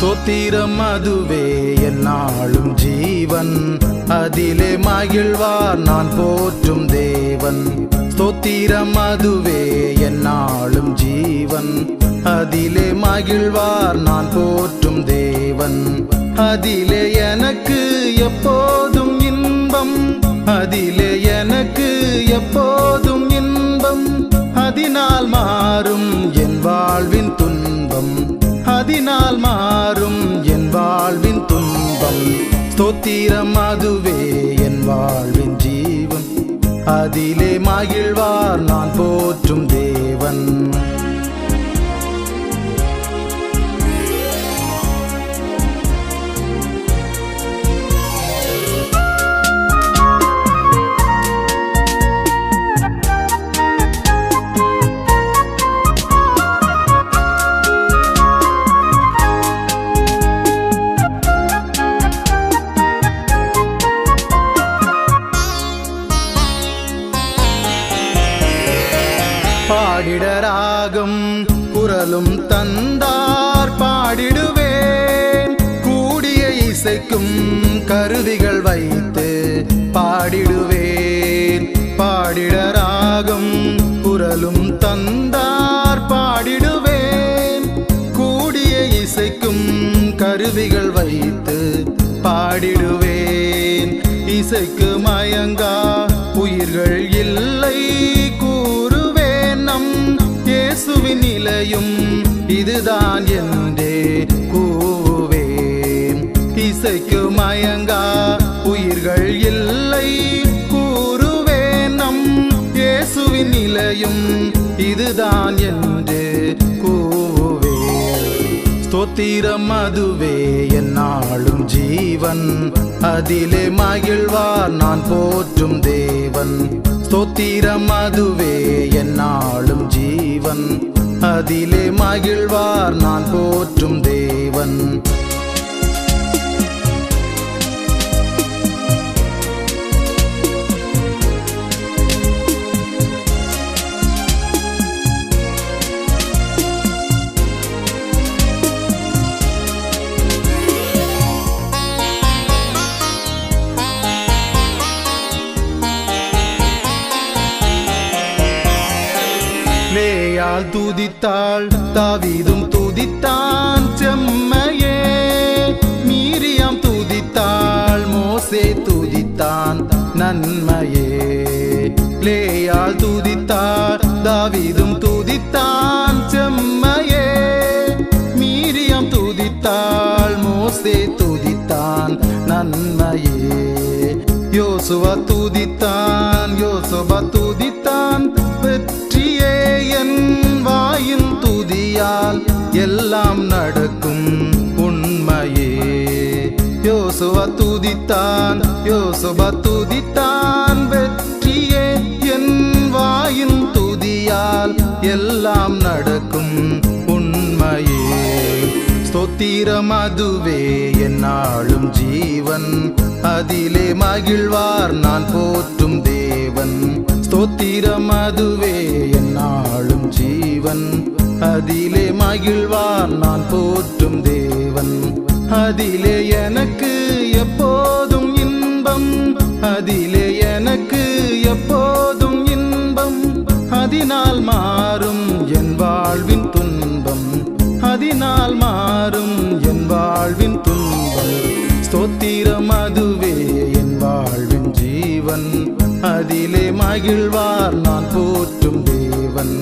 ஸ்தோத்திரம் அதுவே என்னாலும் ஜீவன், அதிலே மகிழ்வார் நான் போற்றும் தேவன். ஸ்தோத்திரம் அதுவே என்னாலும் ஜீவன், அதிலே மகிழ்வார் நான் போற்றும் தேவன். அதிலே எனக்கு எப்போதும் இன்பம், அதிலே எனக்கு எப்போதும் இன்பம். அதனால் மாறும் என் வாழ்வின் துன்பம், அதனால் மாறும் என் வாழ்வின் துன்பம். ஸ்தோத்திரம் அதுவே என் வாழ்வின் ஜீவன், அதிலே மகிழ்வார் நான் போற்றும் தேவன். பாடிடராகும் குரலும் தந்தார் பாடிடுவேன், கூடிய இசைக்கும் கருவிகள் வைத்து பாடிடுவேன். பாடிடராகும் குரலும் தந்தார் பாடிடுவேன், கூடிய இசைக்கும் கருவிகள் வைத்து பாடிடுவேன். இசைக்கு மயங்கா உயிர்கள் இல்லை இயேசுவின் நிலையும் இதுதான் என்றே கூவேன். இசைக்கு மயங்கா உயிர்கள் இல்லை கூறுவேன், நம் இயேசுவின் நிலையும் இதுதான் என்றே கூவேன். ஸ்தோத்திரம் அதுவே என்னாலும் ஜீவன், அதிலே மகிழ்வார் நான் போற்றும் தேவன். ஸ்தோத்திரம் அதுவே என்னாலும் ஜீவன், அதிலே மகிழ்வார் நான் போற்றும் தேவன். லேயாள் துதித்தாள், தாவீதும் துதித்தான் செம்மையே. மீரியாம் துதித்தாள், மோசே துதித்தான் நன்மையே. லேயாள் துதித்தாள், தாவீதும் துதித்தான் செம்மையே. மீரியாம் துதித்தாள், மோசே துதித்தான் நன்மையே. யோசுவா துதித்தான், யோசுவா துதித்தான் வெற்றியே. என் வாயின் துதியால் எல்லாம் நடக்கும் உண்மையே. யோசுவா துதித்தான், யோசுவா துதித்தான் வெற்றியே. என் வாயின் துதியால் எல்லாம் நடக்கும் உண்மையே. ஸ்தோத்திரம் அதுவே என்னாலும் ஜீவன், அதிலே மகிழ்வார் நான் போற்றும் தேவன். ஸ்தோத்திரம் அதுவே என்னாலும் ஜீவன், அதிலே மகிழ்வார் நான் போற்றும் தேவன். அதிலே எனக்கு எப்போதும் இன்பம், அதிலே எனக்கு எப்போதும் இன்பம். அதனால் மாறும் என் வாழ்வின் துன்பம், அதனால் மாறும் என் வாழ்வின் துன்பம். ஸ்தோத்திரம் அதுவே என் வாழ்வின் ஜீவன், அதிலே மகிழ்வார் நான் போற்றும் தேவன்.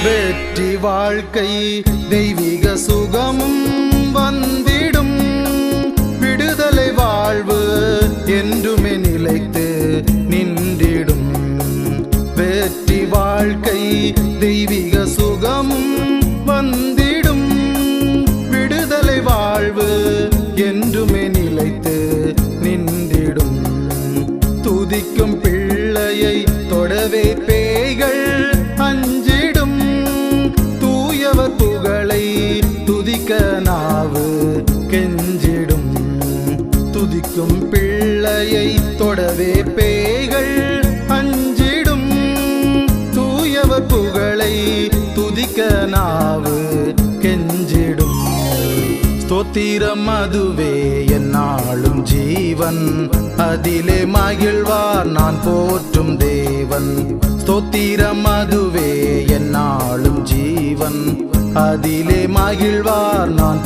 வெற்றி ஸ்தோத்திரம் அதுவே என்னாலும் ஜீவன், அதிலே மகிழ்வார் நான் போற்றும் தேவன். ஸ்தோத்திரம் அதுவே என்னாலும் ஜீவன், அதிலே மகிழ்வார் நான்